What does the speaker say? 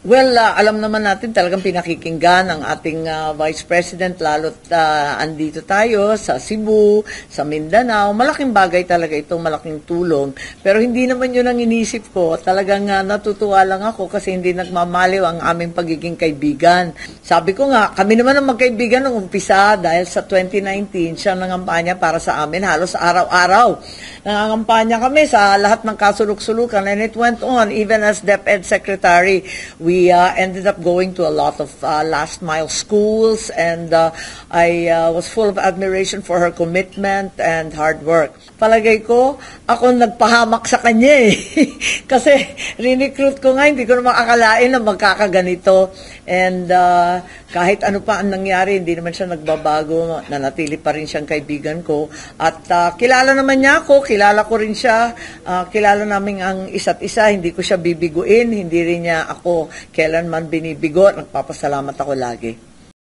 Well, alam naman natin talagang pinakikinggan ang ating Vice President, lalo't andito tayo sa Cebu, sa Mindanao. Malaking bagay talaga ito, malaking tulong. Pero hindi naman yun ang inisip ko. Talagang natutuwa lang ako kasi hindi nagmamaliw ang aming pagiging kaibigan. Sabi ko nga, kami naman ang magkaibigan nung umpisa dahil sa 2019, siya nangampanya para sa amin halos araw-araw. Nangangampanya kami sa lahat ng kasuluk-sulukan, and it went on even as DepEd Secretary. We ended up going to a lot of last mile schools, and I was full of admiration for her commitment and hard work. Palagay ko, ako nagpahamak sa kanya eh. Kasi recruit ko nga, hindi ko naman akalain na magkakaganito. And kahit ano pa ang nangyari, hindi naman siya nagbabago, nanatili pa rin siyang kaibigan ko. At kilala naman niya ako, kilala ko rin siya, kilala namin ang isa't isa, hindi ko siya bibiguin, hindi rin niya ako kailanman binibigo. Nagpapasalamat ako lagi.